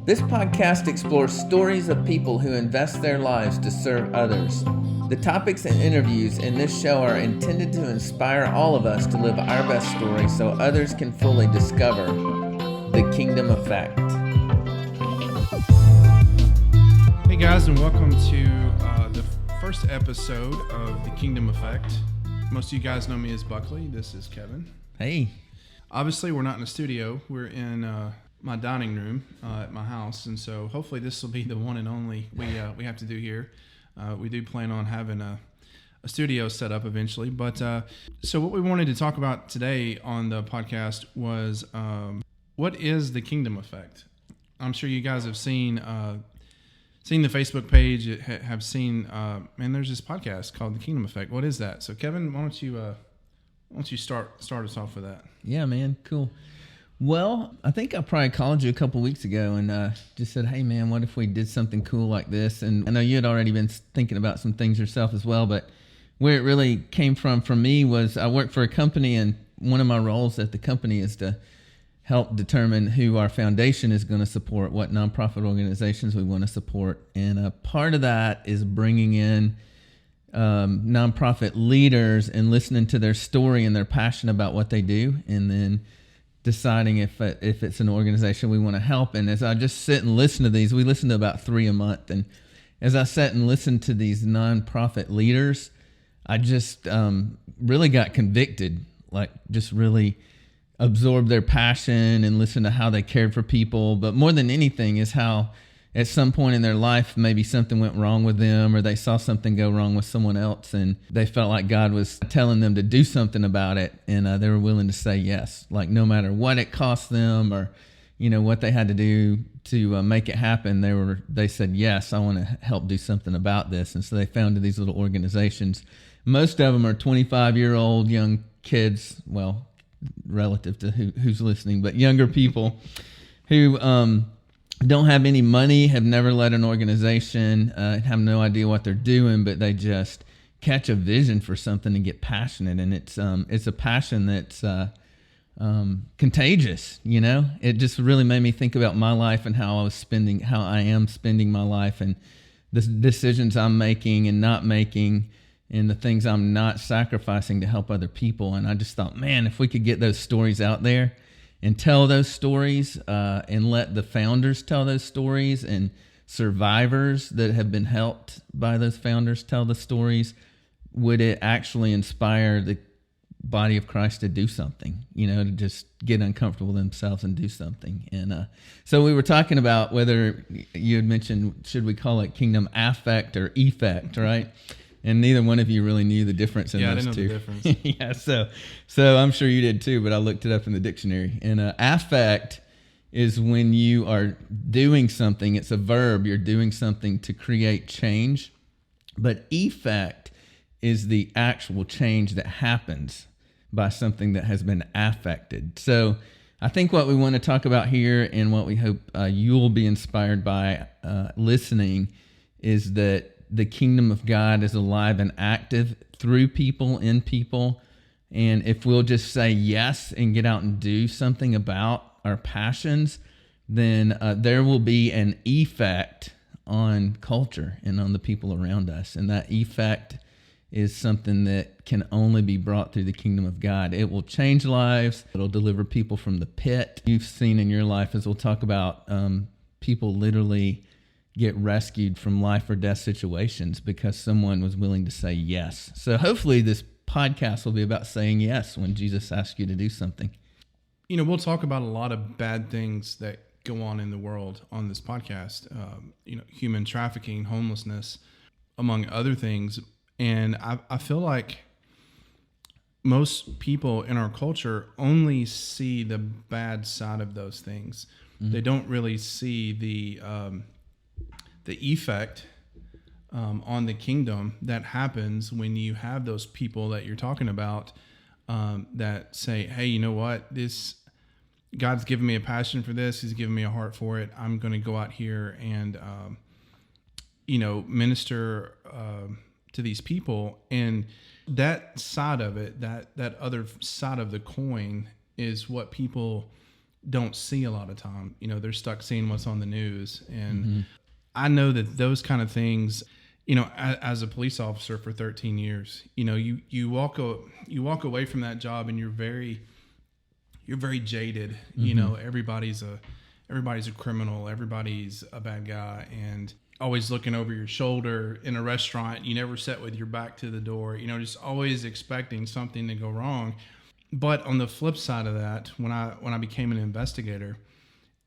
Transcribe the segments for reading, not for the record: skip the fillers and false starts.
This podcast explores stories of people who invest their lives to serve others. The topics and interviews in this show are intended to inspire all of us to live our best story so others can fully discover the kingdom effect. Hey guys, and welcome to the first episode of the Kingdom Effect. Most of you guys know me as Buckley. This is Kevin. Hey. Obviously, we're not in a studio. We're in my dining room at my house, and so hopefully this will be the one and only we have to do here. We do plan on having a studio set up eventually, but so what we wanted to talk about today on the podcast was what is the Kingdom Effect? I'm sure you guys have seen the Facebook page, have seen, and there's this podcast called The Kingdom Effect. What is that? So Kevin, why don't you start us off with that? Yeah, man, cool. Well, I think I probably called you a couple weeks ago and just said, hey, man, what if we did something cool like this? And I know you had already been thinking about some things yourself as well, but where it really came from for me was I work for a company, and one of my roles at the company is to help determine who our foundation is going to support, what nonprofit organizations we want to support. And part of that is bringing in nonprofit leaders and listening to their story and their passion about what they do, and then deciding if it's an organization we want to help. And as I just sit and listen to these, we listen to about 3 a month. And as I sat and listened to these nonprofit leaders, I just really got convicted, like just really absorbed their passion and listened to how they cared for people. But more than anything is how at some point in their life, maybe something went wrong with them, or they saw something go wrong with someone else, and they felt like God was telling them to do something about it, and they were willing to say yes, like no matter what it cost them, or what they had to do to make it happen. They said yes, I want to help do something about this, and so they founded these little organizations. Most of them are 25-year-old young kids, well, relative to who's listening, but younger people who don't have any money, have never led an organization, have no idea what they're doing, but they just catch a vision for something and get passionate. And it's a passion that's contagious. It just really made me think about my life and how I am spending my life, and the decisions I'm making and not making, and the things I'm not sacrificing to help other people. And I just thought, man, if we could get those stories out there and tell those stories, and let the founders tell those stories, and survivors that have been helped by those founders tell the stories, would it actually inspire the body of Christ to do something, to just get uncomfortable themselves and do something. And so we were talking about whether you had mentioned, should we call it kingdom affect or effect, right? And neither one of you really knew the difference in those two. Yeah, I didn't know the difference. Yeah, so I'm sure you did too, but I looked it up in the dictionary. And affect is when you are doing something. It's a verb. You're doing something to create change. But effect is the actual change that happens by something that has been affected. So I think what we want to talk about here, and what we hope you'll be inspired by listening, is that the kingdom of God is alive and active through people, in people. And if we'll just say yes and get out and do something about our passions, then there will be an effect on culture and on the people around us. And that effect is something that can only be brought through the kingdom of God. It will change lives. It'll deliver people from the pit. You've seen in your life, as we'll talk about, people literally get rescued from life or death situations because someone was willing to say yes. So hopefully this podcast will be about saying yes when Jesus asks you to do something. We'll talk about a lot of bad things that go on in the world on this podcast. Human trafficking, homelessness, among other things. And I feel like most people in our culture only see the bad side of those things. Mm-hmm. They don't really see the effect on the kingdom that happens when you have those people that you're talking about that say, hey, you know what? God's given me a passion for this. He's given me a heart for it. I'm going to go out here and, minister to these people. And that side of it, that other side of the coin, is what people don't see a lot of time. They're stuck seeing what's on the news. And I know that those kind of things, as a police officer for 13 years, you walk away from that job and you're very jaded. Everybody's a criminal, everybody's a bad guy, and always looking over your shoulder in a restaurant. You never sit with your back to the door, just always expecting something to go wrong. But on the flip side of that, when I became an investigator,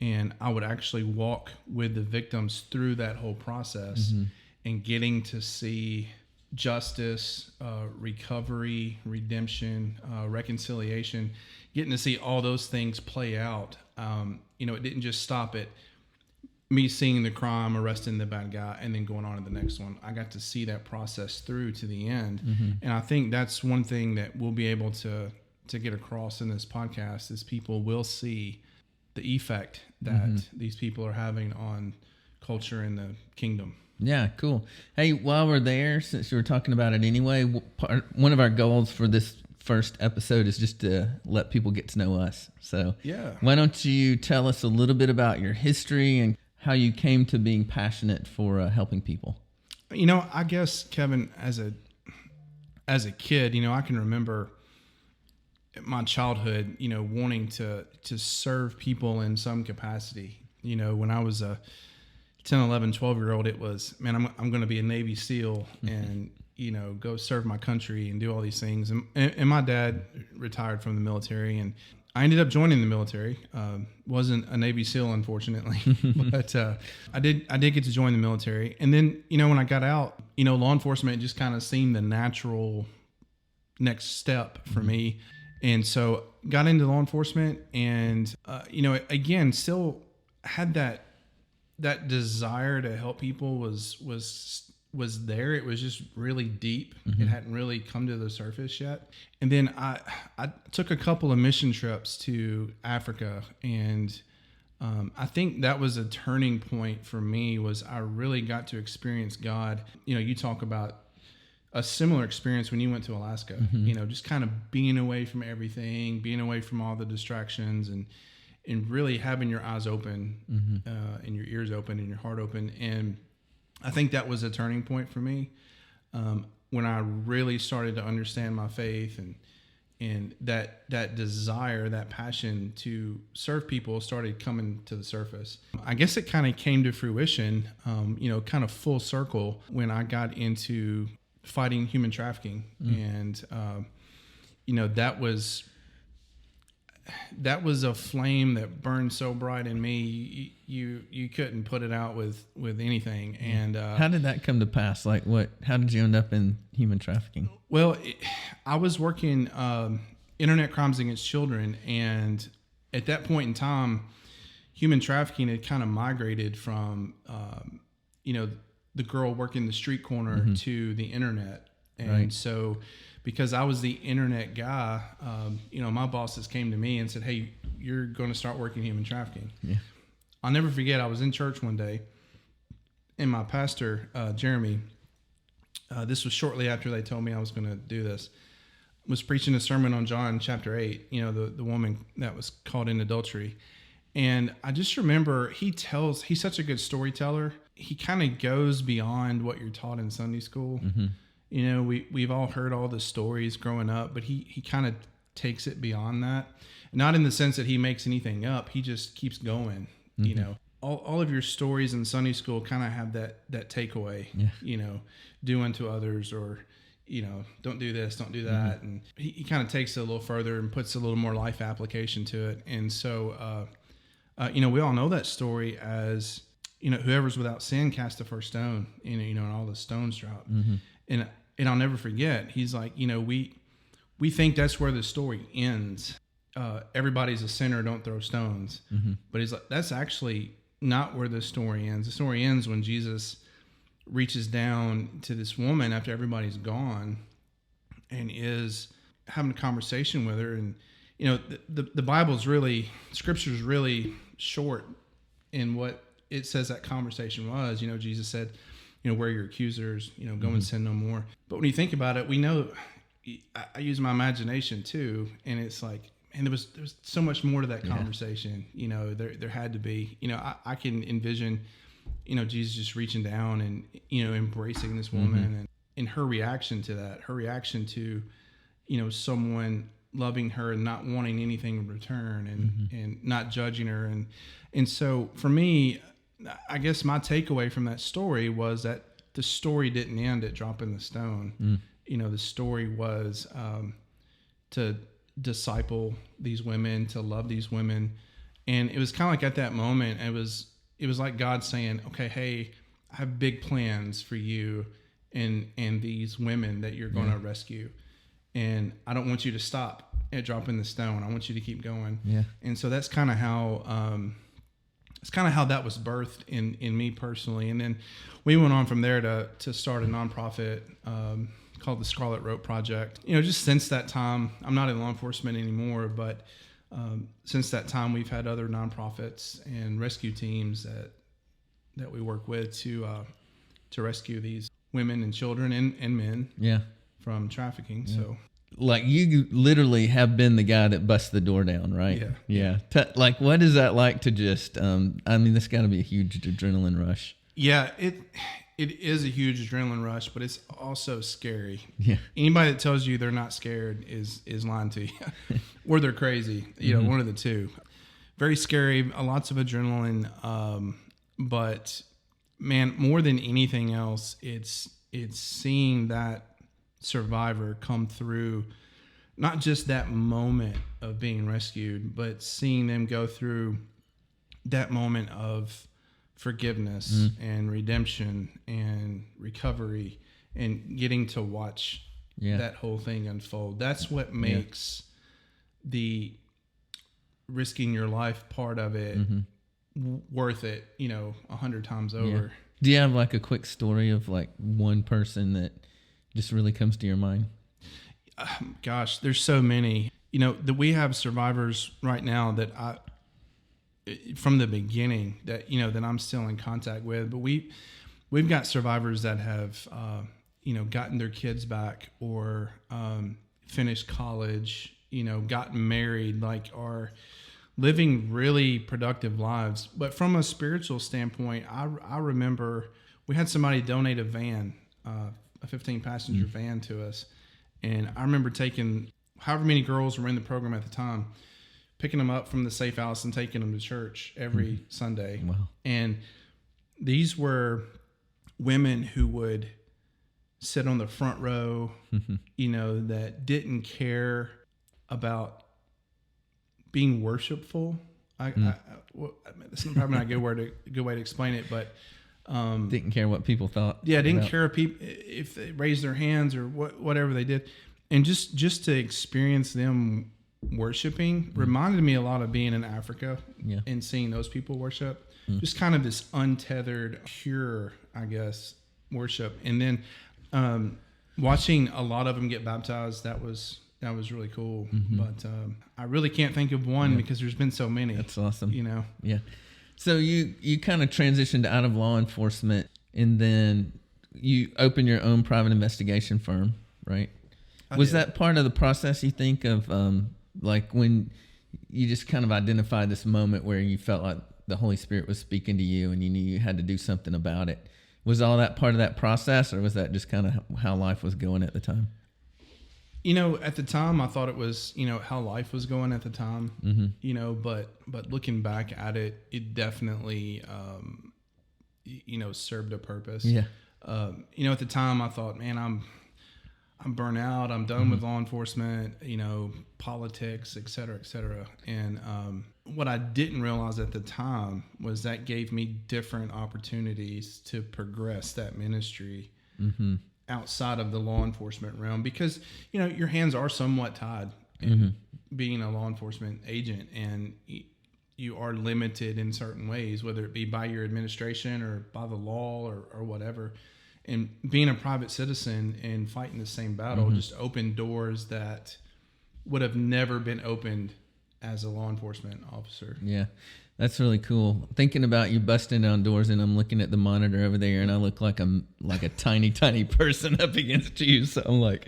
and I would actually walk with the victims through that whole process, and getting to see justice, recovery, redemption, reconciliation, getting to see all those things play out. It didn't just stop at me seeing the crime, arresting the bad guy, and then going on to the next one. I got to see that process through to the end. And I think that's one thing that we'll be able to get across in this podcast is people will see the effect that these people are having on culture and the kingdom. Yeah, cool. Hey, while we're there, since you were talking about it anyway, one of our goals for this first episode is just to let people get to know us. So why don't you tell us a little bit about your history and how you came to being passionate for helping people? I guess, Kevin, as a kid, I can remember my childhood, wanting to serve people in some capacity. When I was a 10, 11, 12-year-old, it was, man, I'm going to be a Navy SEAL and, go serve my country and do all these things. And my dad retired from the military, and I ended up joining the military. Wasn't a Navy SEAL, unfortunately, but I did get to join the military. And then, when I got out, law enforcement just kind of seemed the natural next step for me. And so got into law enforcement, and, again, still had that desire to help people was there. It was just really deep. It hadn't really come to the surface yet. And then I took a couple of mission trips to Africa, and I think that was a turning point for me. Was I really got to experience God. You talk about a similar experience when you went to Alaska, just kind of being away from everything, being away from all the distractions, and really having your eyes open, and your ears open and your heart open. And I think that was a turning point for me, when I really started to understand my faith, and that desire, that passion to serve people started coming to the surface. I guess it kind of came to fruition, kind of full circle when I got into fighting human trafficking. And, that was a flame that burned so bright in me. You couldn't put it out with anything. And, how did that come to pass? How did you end up in human trafficking? Well, I was working, internet crimes against children. And at that point in time, human trafficking had kind of migrated from, the girl working the street corner to the internet. And so because I was the internet guy, my bosses came to me and said, hey, you're going to start working human trafficking. Yeah. I'll never forget, I was in church one day, and my pastor, Jeremy, this was shortly after they told me I was going to do this, was preaching a sermon on John chapter 8, the woman that was caught in adultery. And I just remember he's such a good storyteller. He kind of goes beyond what you're taught in Sunday school. We've all heard all the stories growing up, but he kind of takes it beyond that. Not in the sense that he makes anything up. He just keeps going. All of your stories in Sunday school kind of have that takeaway. Do unto others, or don't do this, don't do that. And he kind of takes it a little further and puts a little more life application to it. And so we all know that story as whoever's without sin cast the first stone. And all the stones drop. And I'll never forget, he's like, we think that's where the story ends. Everybody's a sinner, don't throw stones. But he's like, that's actually not where the story ends. The story ends when Jesus reaches down to this woman after everybody's gone and is having a conversation with her. And, the Bible's Scripture's really short in what it says that conversation was. Jesus said, where are your accusers, go and sin no more. But when you think about it, we know, I use my imagination too. And it's like, and there was so much more to that conversation. There had to be. I can envision, Jesus just reaching down and embracing this woman, and her reaction to that, her reaction to, someone loving her and not wanting anything in return, and not judging her, and so for me, I guess my takeaway from that story was that the story didn't end at dropping the stone. The story was to disciple these women, to love these women. And it was kind of like at that moment, it was like God saying, okay, hey, I have big plans for you and these women that you're going to rescue. And I don't want you to stop at dropping the stone. I want you to keep going. Yeah. And so that's kind of how, that was birthed in me personally. And then we went on from there to start a nonprofit called the Scarlet Rope Project. Just since that time, I'm not in law enforcement anymore, but since that time, we've had other nonprofits and rescue teams that we work with to rescue these women and children and men from trafficking. Yeah. So. Like you literally have been the guy that busts the door down, right? Yeah. Like, what is that like to just, this got to be a huge adrenaline rush. Yeah, it is a huge adrenaline rush, but it's also scary. Yeah. Anybody that tells you they're not scared is lying to you. Or they're crazy, one of the two. Very scary, lots of adrenaline. But man, more than anything else, it's seeing that survivor come through, not just that moment of being rescued, but seeing them go through that moment of forgiveness and redemption and recovery, and getting to watch that whole thing unfold. That's what makes the risking your life part of it worth it, 100 times over. Yeah. Do you have like a quick story of like one person that just really comes to your mind? Gosh, there's so many. That we have survivors right now that from the beginning that that I'm still in contact with. But we've got survivors that have gotten their kids back, or finished college, gotten married, like are living really productive lives. But from a spiritual standpoint, I remember we had somebody donate a van, a 15-passenger van to us. And I remember taking however many girls were in the program at the time, picking them up from the safe house and taking them to church every Sunday. Wow. And these were women who would sit on the front row, that didn't care about being worshipful. That's probably not a good way to explain it, but didn't care what people thought. Yeah, didn't care if they raised their hands or whatever they did, and just to experience them worshiping reminded me a lot of being in Africa and seeing those people worship. Just kind of this untethered, pure, I guess, worship, and then watching a lot of them get baptized. That was really cool. But I really can't think of one because there's been so many. That's awesome. Yeah. So you kind of transitioned out of law enforcement, and then you opened your own private investigation firm, right? Was that part of the process, you think, of like when you just kind of identified this moment where you felt like the Holy Spirit was speaking to you and you knew you had to do something about it? Was all that part of that process, or was that just kind of how life was going at the time? At the time, I thought it was, how life was going at the time, but looking back at it, it definitely, served a purpose. Yeah. At the time I thought, man, I'm burnt out. I'm done with law enforcement, politics, et cetera, et cetera. And, what I didn't realize at the time was that gave me different opportunities to progress that ministry outside of the law enforcement realm, because your hands are somewhat tied in being a law enforcement agent, and you are limited in certain ways, whether it be by your administration or by the law or whatever. And being a private citizen and fighting the same battle just opened doors that would have never been opened as a law enforcement officer. Yeah. That's really cool. Thinking about you busting down doors, and I'm looking at the monitor over there, and I look like I'm like a tiny, tiny person up against you. So I'm like,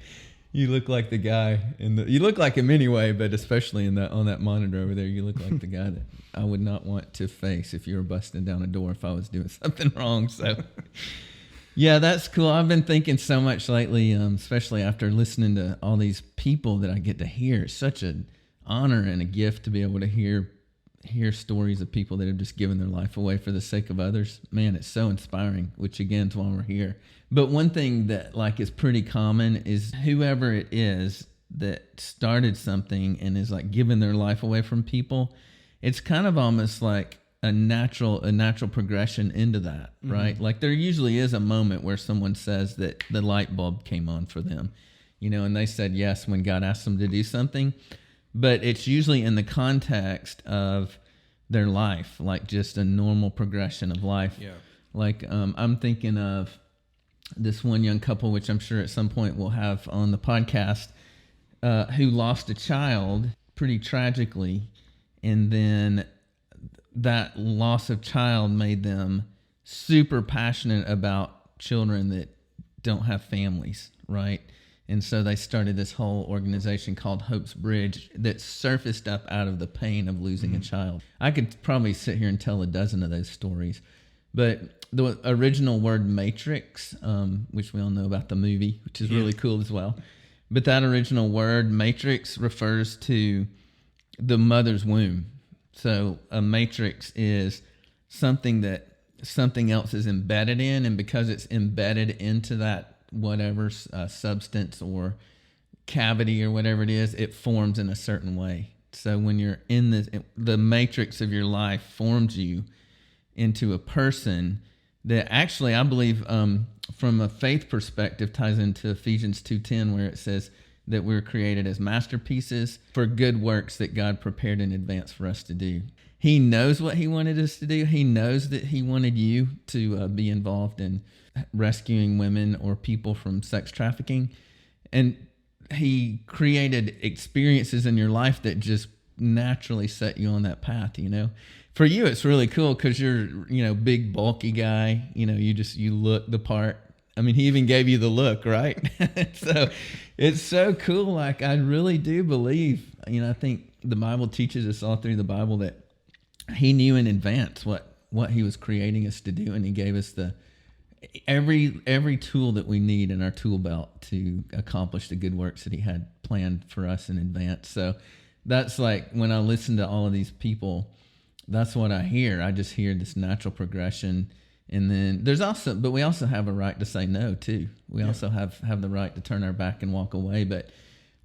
You look like the guy you look like him anyway, but especially on that monitor over there, you look like the guy that I would not want to face if you were busting down a door if I was doing something wrong. So yeah, that's cool. I've been thinking so much lately, especially after listening to all these people that I get to hear. It's such an honor and a gift to be able to hear stories of people that have just given their life away for the sake of others. Man, it's so inspiring, which again is why we're here. But one thing that like is pretty common is whoever it is that started something and is like giving their life away from people, it's kind of almost like a natural progression into that, right? Like there usually is a moment where someone says that the light bulb came on for them, and they said yes when God asked them to do something, but it's usually in the context of their life, like just a normal progression of life. Yeah. Like I'm thinking of this one young couple, which I'm sure at some point we'll have on the podcast, who lost a child pretty tragically, and then that loss of child made them super passionate about children that don't have families, right? And so they started this whole organization called Hope's Bridge that surfaced up out of the pain of losing a child. I could probably sit here and tell a dozen of those stories. But the original word matrix, which we all know about the movie, which is really cool as well. But that original word matrix refers to the mother's womb. So a matrix is something that something else is embedded in, and because it's embedded into that whatever substance or cavity or whatever it is, it forms in a certain way. So when you're in the matrix of your life forms you into a person that actually, I believe, from a faith perspective, ties into Ephesians 2:10, where it says that we're created as masterpieces for good works that God prepared in advance for us to do. He knows what he wanted us to do. He knows that he wanted you to be involved in rescuing women or people from sex trafficking. And he created experiences in your life that just naturally set you on that path, For you, it's really cool because you're, big, bulky guy. You look the part. I mean, he even gave you the look, right? So it's so cool. Like, I really do believe, I think the Bible teaches us all through the Bible that he knew in advance what he was creating us to do. And he gave us every tool that we need in our tool belt to accomplish the good works that he had planned for us in advance. So that's like, when I listen to all of these people, that's what I hear. I just hear this natural progression. And then but we also have a right to say no too. We also have the right to turn our back and walk away. But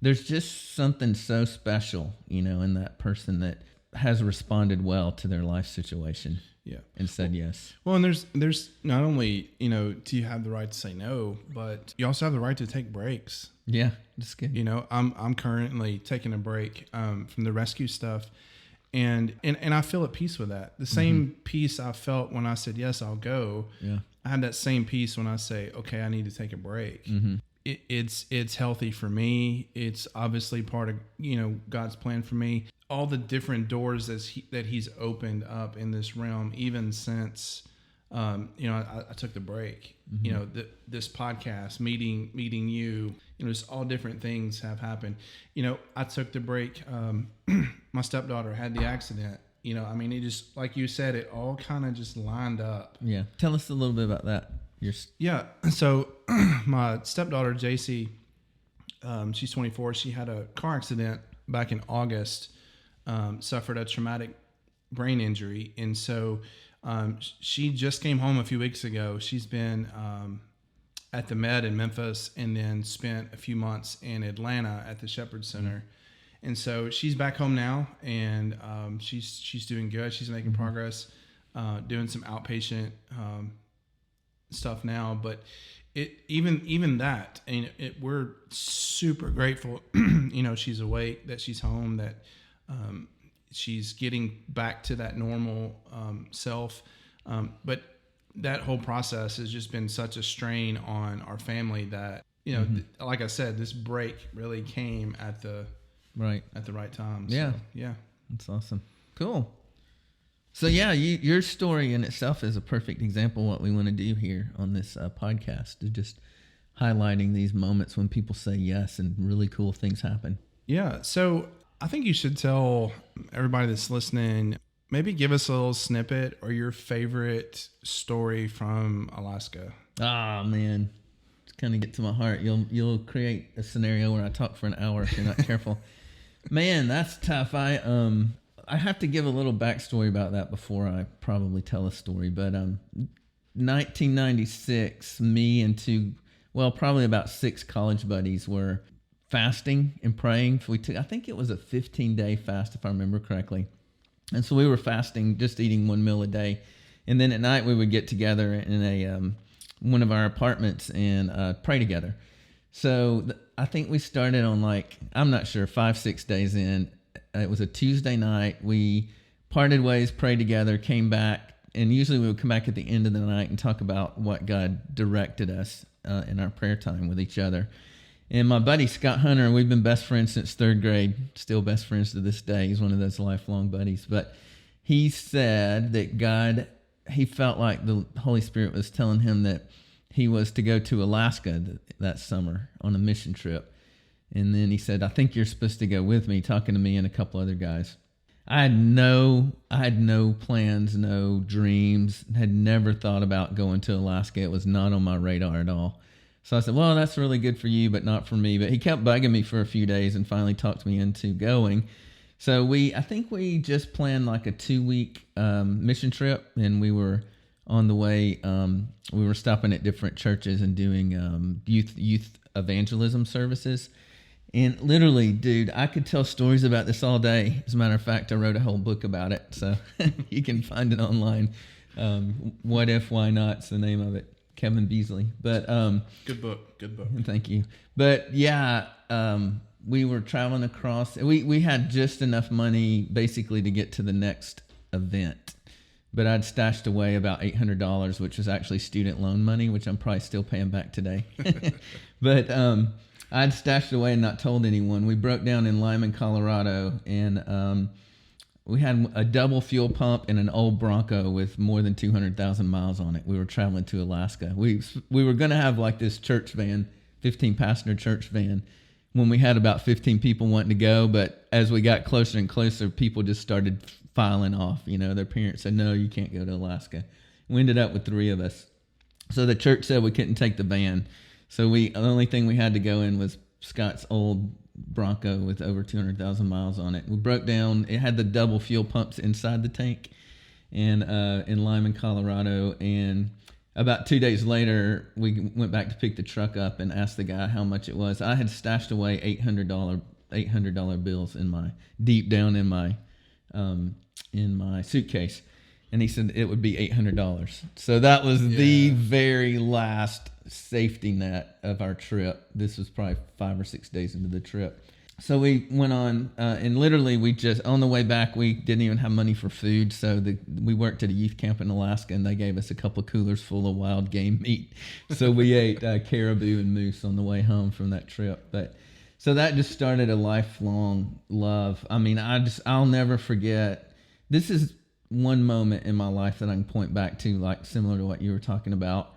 there's just something so special, in that person that has responded well to their life situation. Yeah. And said yes. Well, and there's not only, do you have the right to say no, but you also have the right to take breaks. Yeah, that's good. I'm currently taking a break from the rescue stuff. And I feel at peace with that. The same peace I felt when I said, yes, I'll go. Yeah. I had that same peace when I say, okay, I need to take a break. Mm-hmm. It's healthy for me. It's obviously part of, God's plan for me. All the different doors that he's opened up in this realm, even since, I took the break, mm-hmm. This podcast, meeting you, just all different things have happened. I took the break. My stepdaughter had the accident. It just, like you said, it all kind of just lined up. Yeah. Tell us a little bit about that. Yeah. So my stepdaughter, JC, she's 24. She had a car accident back in August, suffered a traumatic brain injury. And so she just came home a few weeks ago. She's been at the Med in Memphis and then spent a few months in Atlanta at the Shepherd Center. And so she's back home now, and she's doing good. She's making progress, doing some outpatient stuff now. But even that, and we're super grateful. She's awake, that she's home, that she's getting back to that normal self. But that whole process has just been such a strain on our family that like I said, this break really came at the right time. Yeah. So, yeah. That's awesome. Cool. So yeah, your story in itself is a perfect example of what we want to do here on this podcast, to just highlighting these moments when people say yes and really cool things happen. Yeah. So I think you should tell everybody that's listening, maybe give us a little snippet or your favorite story from Alaska. Ah, man. It's kind of get to my heart. You'll create a scenario where I talk for an hour if you're not careful. Man, that's tough. I have to give a little backstory about that before I probably tell a story. But 1996, me and probably about 6 college buddies were fasting and praying. I think it was a 15-day fast, if I remember correctly. And so we were fasting, just eating 1 meal a day. And then at night we would get together in a one of our apartments and pray together. So I think we started on I'm not sure, 5-6 days in. It was a Tuesday night. We parted ways, prayed together, came back, and usually we would come back at the end of the night and talk about what God directed us in our prayer time with each other. And my buddy Scott Hunter, we've been best friends since 3rd grade, still best friends to this day. He's one of those lifelong buddies. But he said that he felt like the Holy Spirit was telling him that he was to go to Alaska that summer on a mission trip. And then he said, I think you're supposed to go with me, talking to me and a couple other guys. I had no plans, no dreams, had never thought about going to Alaska. It was not on my radar at all. So I said, well, that's really good for you, but not for me. But he kept bugging me for a few days and finally talked me into going. So I think we just planned a 2-week mission trip, and we were on the way. We were stopping at different churches and doing youth evangelism services. And literally, dude, I could tell stories about this all day. As a matter of fact, I wrote a whole book about it, so you can find it online. What If, Why Not's the name of it. Kevin Beasley. But good book. Thank you. But yeah, we were traveling across. We had just enough money basically to get to the next event. But I'd stashed away about $800, which was actually student loan money, which I'm probably still paying back today. But I'd stashed away and not told anyone. We broke down in Lyman, Colorado, and we had a double fuel pump and an old Bronco with more than 200,000 miles on it. We were traveling to Alaska. We were going to have this church van, 15-passenger church van, when we had about 15 people wanting to go. But as we got closer and closer, people just started filing off. Their parents said, no, you can't go to Alaska. We ended up with 3 of us. So the church said we couldn't take the van. So the only thing we had to go in was Scott's old Bronco with over 200,000 miles on it. We broke down. It had the double fuel pumps inside the tank, and in Lyman, Colorado. And about 2 days later, we went back to pick the truck up and asked the guy how much it was. I had stashed away $800 bills deep down in my suitcase, and he said it would be $800. So that was the very last safety net of our trip. This was probably 5 or 6 days into the trip. So we went on, and literally we just, on the way back, we didn't even have money for food. So we worked at a youth camp in Alaska, and they gave us a couple of coolers full of wild game meat. So we ate caribou and moose on the way home from that trip. But so that just started a lifelong love. I mean, I'll never forget. This is one moment in my life that I can point back to, similar to what you were talking about.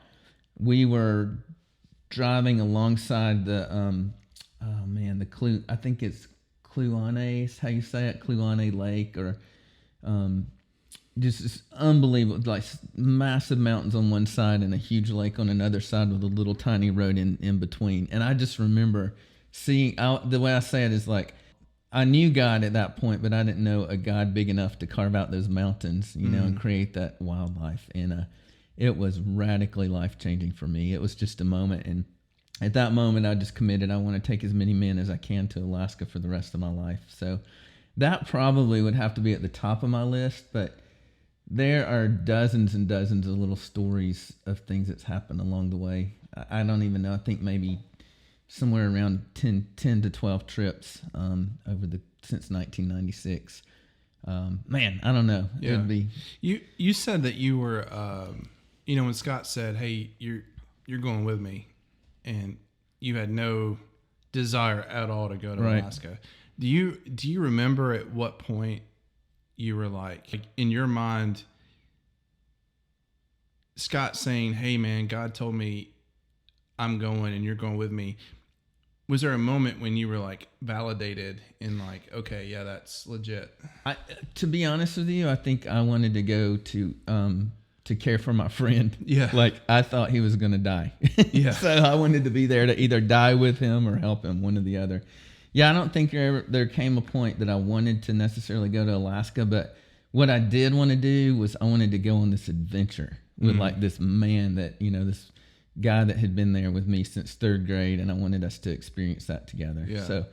We were driving alongside the I think it's Kluane, is how you say it, Kluane Lake, or just this unbelievable, massive mountains on one side and a huge lake on another side with a little tiny road in between. And I just remember seeing, the way I say it is I knew God at that point, but I didn't know a God big enough to carve out those mountains, and create that wildlife. And it was radically life-changing for me. It was just a moment, and at that moment, I just committed. I want to take as many men as I can to Alaska for the rest of my life. So that probably would have to be at the top of my list, but there are dozens and dozens of little stories of things that's happened along the way. I don't even know. I think maybe somewhere around 10 to 12 trips since 1996. Man, I don't know. Yeah. It'd be. You said that you were, when Scott said, "Hey, you're going with me," and you had no desire at all to go to Alaska. Do you remember at what point you were like in your mind, Scott saying, "Hey, man, God told me I'm going and you're going with me. Was there a moment when you were like validated in like, okay, yeah, that's legit? To be honest with you, I think I wanted to go to care for my friend. Yeah. Like I thought he was going to die. Yeah. So I wanted to be there to either die with him or help him, one or the other. Yeah, I don't think there came a point that I wanted to necessarily go to Alaska, but what I did want to do was I wanted to go on this adventure with like this man that, this guy that had been there with me since third grade, and I wanted us to experience that together. Yeah. So,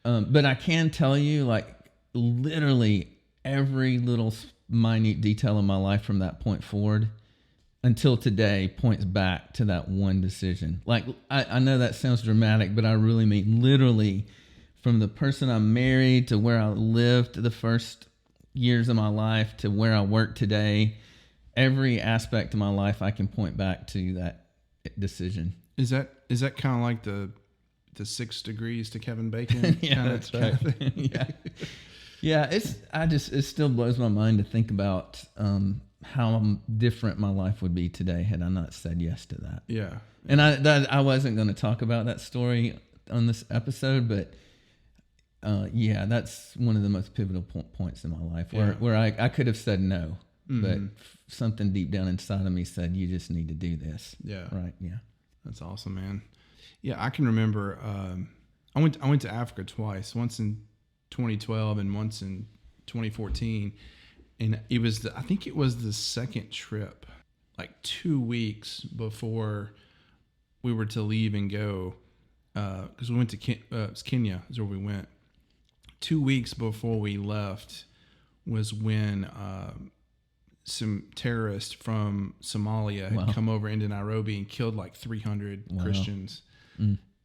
but I can tell you, like literally every little minute detail of my life from that point forward until today points back to that one decision. Like I know that sounds dramatic, but I really mean literally from the person I married to where I lived the first years of my life to where I work today. Every aspect of my life I can point back to that decision. Is that kind of like the 6 degrees to Kevin Bacon? Yeah, that's right. Yeah. It still blows my mind to think about how different my life would be today had I not said yes to that. Yeah. And I wasn't going to talk about that story on this episode, but that's one of the most pivotal points in my life where I could have said no, but something deep down inside of me said, you just need to do this. Yeah. Right. Yeah. That's awesome, man. Yeah. I can remember, I went to Africa twice, once in 2012 and once in 2014. And I think it was the second trip, like 2 weeks before we were to leave and go, because we went to Kenya is where we went. 2 weeks before we left was when some terrorists from Somalia had come over into Nairobi and killed like 300 Christians.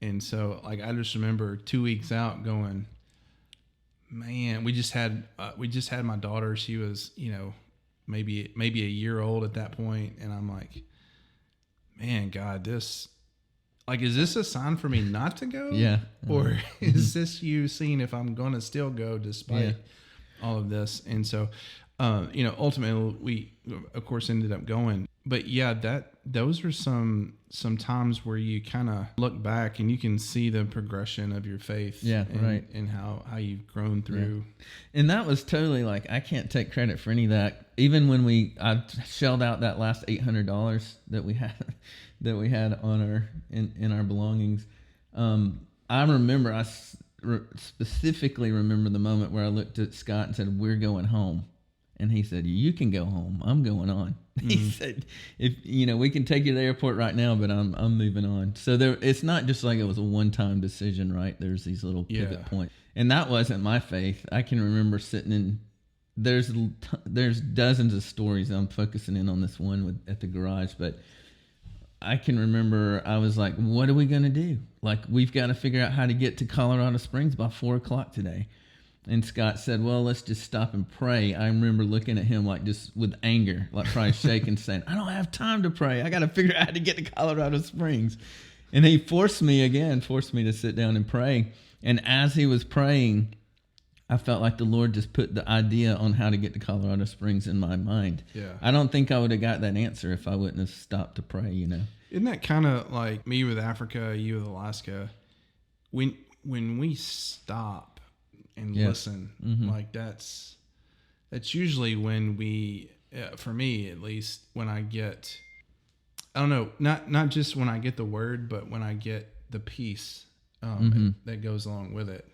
And so like I just remember 2 weeks out going, man, we just had my daughter. She was, maybe a year old at that point, and I'm like, man, God, is this a sign for me not to go? Yeah. Or is this you seeing if I'm going to still go despite all of this? And so, ultimately we of course ended up going, but yeah, those are some times where you kind of look back and you can see the progression of your faith. Yeah. Right. And how you've grown through. Yeah. And that was totally like, I can't take credit for any of that. Even when I shelled out that last $800 that we had on in our belongings. I remember, specifically remember the moment where I looked at Scott and said, we're going home. And he said, you can go home. I'm going on. He said, if we can take you to the airport right now, but I'm moving on. So it's not just like it was a one-time decision, right? There's these little pivot points. And that wasn't my faith. I can remember sitting in, there's dozens of stories. I'm focusing in on this one at the garage, but I can remember I was like, what are we going to do? Like, we've got to figure out how to get to Colorado Springs by 4:00 today. And Scott said, well, let's just stop and pray. I remember looking at him like just with anger, like probably shaking, saying, I don't have time to pray. I got to figure out how to get to Colorado Springs. And he forced me to sit down and pray. And as he was praying, I felt like the Lord just put the idea on how to get to Colorado Springs in my mind. Yeah. I don't think I would have got that answer if I wouldn't have stopped to pray, Isn't that kind of like me with Africa, you with Alaska? When we stop and listen, like that's usually when we, for me at least, when I get, I don't know, not just when I get the word, but when I get the peace that goes along with it.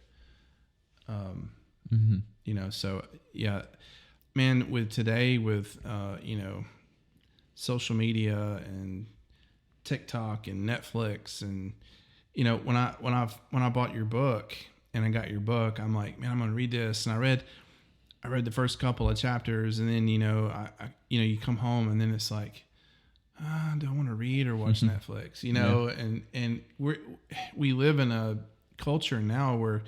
So yeah, man, with today with social media and TikTok and Netflix, and when I bought your book and I got your book, I'm like, man, I'm gonna read this. And I read the first couple of chapters, and then I you come home and then it's like, do I want to read or watch Netflix? And we live in a culture now where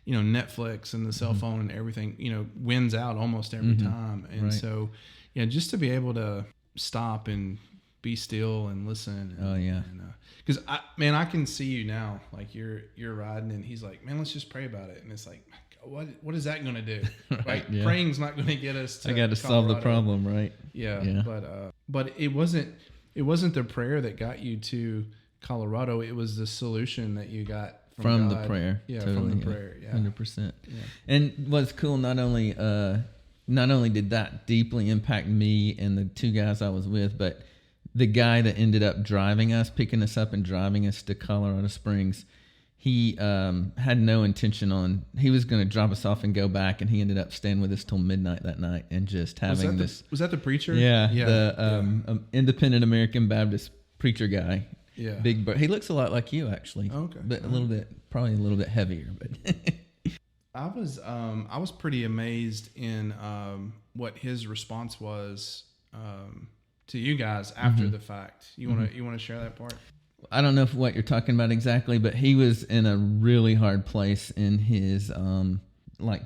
Netflix and the cell phone and everything wins out almost every time. And so just to be able to stop and be still and listen. Because I can see you now, like you're riding, and he's like, man, let's just pray about it. And it's like, what is that going to do? Right? Yeah. Praying's not going to get us to I got to solve the problem, right? Yeah. But it wasn't the prayer that got you to Colorado, it was the solution that you got from God. the prayer. Yeah, totally, from the prayer. Yeah, 100%. Yeah. And what's cool, not only did that deeply impact me and the two guys I was with, but the guy that ended up picking us up and driving us to Colorado Springs, he had no intention he was going to drop us off and go back, and he ended up staying with us till midnight that night and just having Was that the preacher? Yeah. The independent American Baptist preacher guy. Yeah. He looks a lot like you, actually. Okay. But probably a little bit heavier, but I was pretty amazed in what his response was to you guys after the fact. You want to share that part? I don't know what you're talking about exactly, but he was in a really hard place in his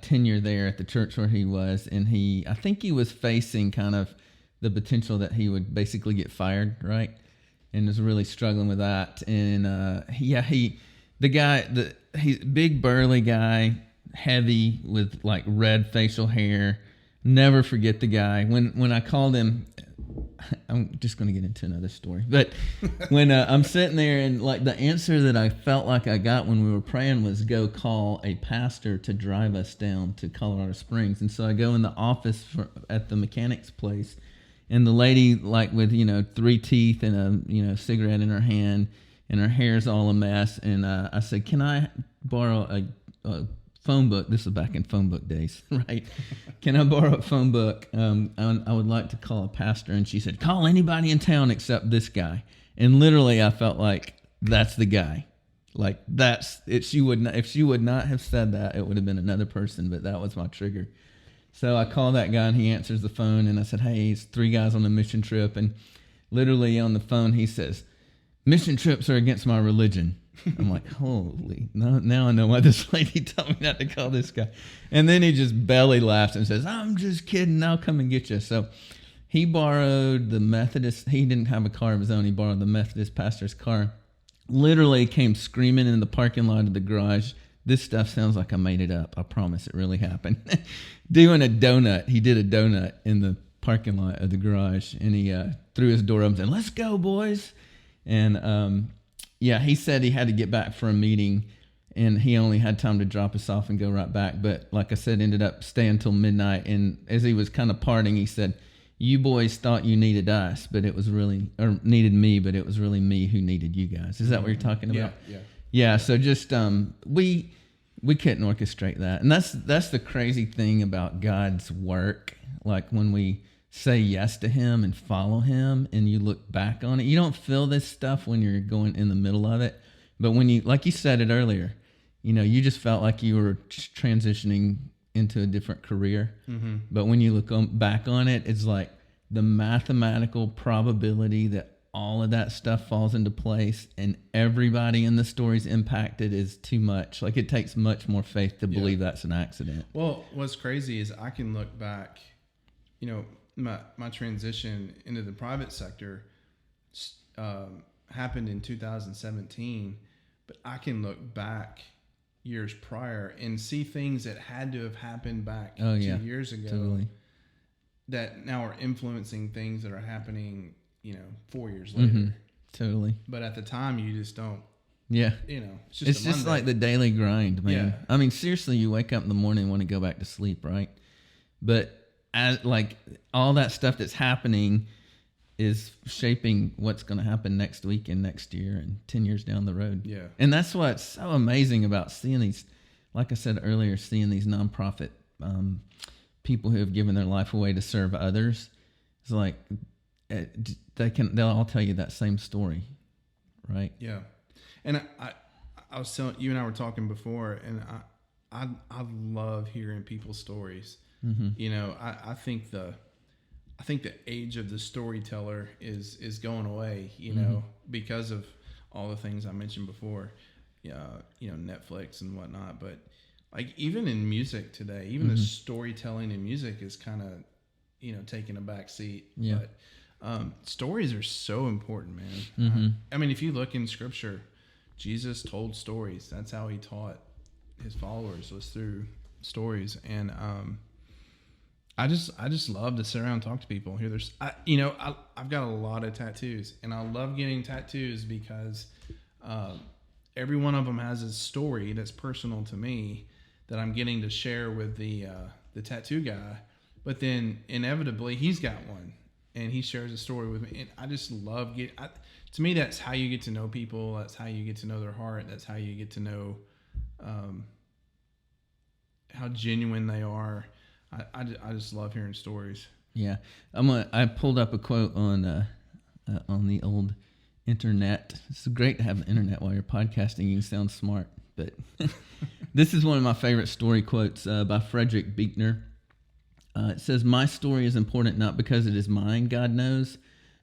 tenure there at the church where he was, and I think he was facing kind of the potential that he would basically get fired, right? And was really struggling with that. And he's big burly guy, heavy with like red facial hair. Never forget the guy. When I called him, I'm just going to get into another story. But when I'm sitting there, and like the answer that I felt like I got when we were praying was go call a pastor to drive us down to Colorado Springs. And so I go in the office at the mechanic's place, and the lady, like with 3 teeth and a cigarette in her hand, and her hair's all a mess. And I said, "Can I borrow a phone book?" This is back in phone book days, right? "Can I borrow a phone book? I would like to call a pastor." And she said, "Call anybody in town except this guy." And literally, I felt like that's the guy. Like that's it. If she would not have said that, it would have been another person. But that was my trigger. So I call that guy, and he answers the phone. And I said, "Hey, it's 3 guys on a mission trip." And literally on the phone, he says, "Mission trips are against my religion." I'm like, holy, now I know why this lady told me not to call this guy. And then he just belly laughs and says, "I'm just kidding. I'll come and get you." So he borrowed the Methodist. He didn't have a car of his own. He borrowed the Methodist pastor's car. Literally came screaming in the parking lot of the garage. This stuff sounds like I made it up. I promise it really happened. Doing a donut. He did a donut in the parking lot of the garage. And he threw his door open and said, "Let's go, boys." And he said he had to get back for a meeting, and he only had time to drop us off and go right back. But like I said, ended up staying till midnight. And as he was kind of parting, he said, "You boys thought you needed us, but it was really, or needed me, but it was really me who needed you guys." Is that what you're talking about? Yeah. So just we couldn't orchestrate that, and that's the crazy thing about God's work. Like when we say yes to him and follow him, and you look back on it, you don't feel this stuff when you're going in the middle of it. But when you, like you said it earlier, you just felt like you were transitioning into a different career. Mm-hmm. But when you look back on it, it's like the mathematical probability that all of that stuff falls into place and everybody in the story's impacted is too much. Like it takes much more faith to believe that's an accident. Well, what's crazy is I can look back, my transition into the private sector happened in 2017, but I can look back years prior and see things that had to have happened back 2 years ago that now are influencing things that are happening, 4 years later. Mm-hmm. Totally. But at the time, you just don't. Yeah. It's just like the daily grind, man. Yeah. I mean, seriously, you wake up in the morning and want to go back to sleep, right? But all that stuff that's happening is shaping what's going to happen next week and next year and 10 years down the road. Yeah. And that's what's so amazing about seeing these, like I said earlier, seeing these nonprofit people who have given their life away to serve others. It's like they'll all tell you that same story, right? Yeah. And I was telling you, and I were talking before, and I love hearing people's stories. Mm-hmm. I think the age of the storyteller is going away, mm-hmm. because of all the things I mentioned before, Netflix and whatnot. But like even in music today, even mm-hmm. the storytelling in music is kind of, taking a back seat. Yeah. But stories are so important, man. Mm-hmm. I mean, if you look in Scripture, Jesus told stories. That's how he taught his followers, was through stories. And I just love to sit around and talk to people. Here, I've got a lot of tattoos, and I love getting tattoos because every one of them has a story that's personal to me that I'm getting to share with the tattoo guy. But then inevitably, he's got one, and he shares a story with me, and I just love to me, that's how you get to know people. That's how you get to know their heart. That's how you get to know how genuine they are. I just love hearing stories. Yeah, I pulled up a quote on the old internet. It's great to have the internet while you're podcasting. You can sound smart, but this is one of my favorite story quotes by Frederick Buechner. It says, "My story is important not because it is mine, God knows,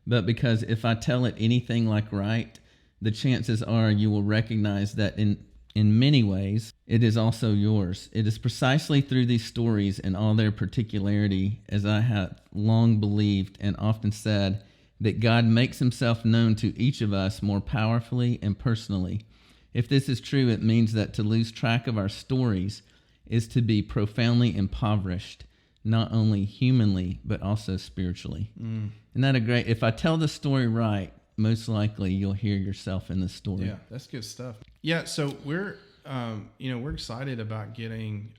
but because if I tell it anything like right, the chances are you will recognize that in many ways, it is also yours. It is precisely through these stories and all their particularity, as I have long believed and often said, that God makes himself known to each of us more powerfully and personally. If this is true, it means that to lose track of our stories is to be profoundly impoverished, not only humanly, but also spiritually." Isn't that a great, if I tell the story right, most likely you'll hear yourself in the story. Yeah, that's good stuff. Yeah, so we're excited about getting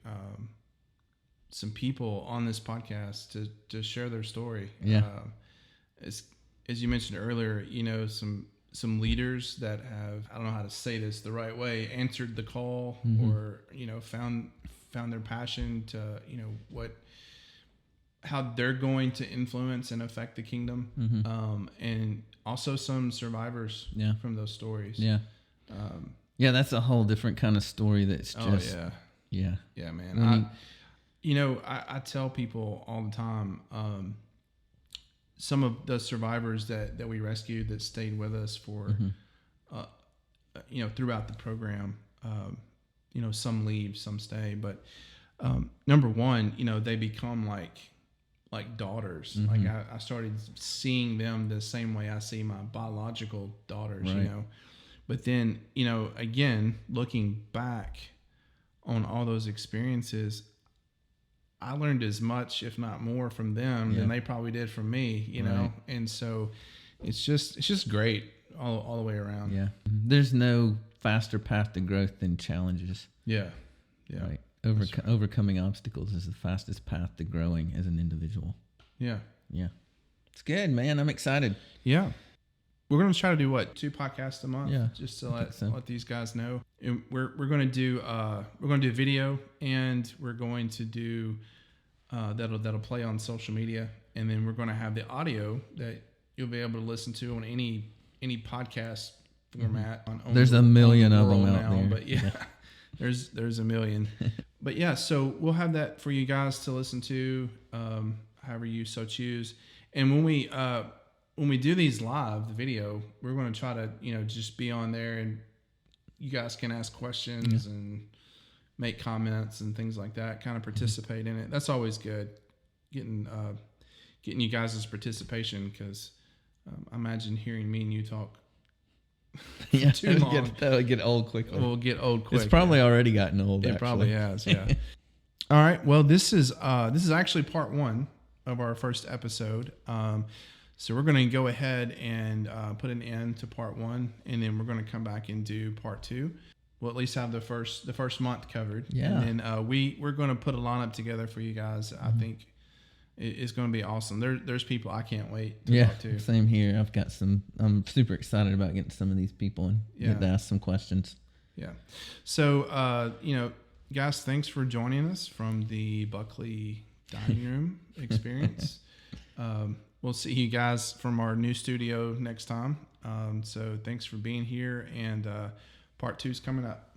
some people on this podcast to share their story. Yeah. As you mentioned earlier, some leaders that have, I don't know how to say this the right way, answered the call, or found their passion to how they're going to influence and affect the kingdom, and also some survivors from those stories. Yeah. That's a whole different kind of story. That's just, yeah, man. I tell people all the time, some of the survivors that we rescued that stayed with us for, throughout the program, some leave, some stay, but, number one, they become like daughters. Like I started seeing them the same way I see my biological daughters, right. But then, again, looking back on all those experiences, I learned as much, if not more, from them than they probably did from me, you know? And so it's just great all the way around. Yeah. There's no faster path to growth than challenges. Yeah. Yeah. Right. Overcoming obstacles is the fastest path to growing as an individual. Yeah. Yeah. It's good, man. I'm excited. Yeah. We're going to try to do 2 podcasts a month, just to let these guys know. And we're going to do video, and we're going to do that'll play on social media, and then we're going to have the audio that you'll be able to listen to on any podcast format. There's a million of them out there, but there's a million. But yeah, so we'll have that for you guys to listen to, however you so choose. And when we do these live, the video, we're going to try to, just be on there, and you guys can ask questions and make comments and things like that, kind of participate in it. That's always good, getting you guys' participation, because I imagine hearing me and you talk too long. That'll get old quickly. We'll get old quick. It's probably already gotten old. It probably has, yeah. All right. Well, this is actually part 1 of our first episode. So we're going to go ahead and put an end to part 1, and then we're going to come back and do part 2. We'll at least have the first month covered. Yeah. And then we're going to put a lineup together for you guys. I think it's going to be awesome. There's people I can't wait to talk to. Same here. I'm super excited about getting some of these people and get to ask some questions. Yeah. So, guys, thanks for joining us from the Buckley Dining Room experience. We'll see you guys from our new studio next time. So thanks for being here, and part 2 is coming up.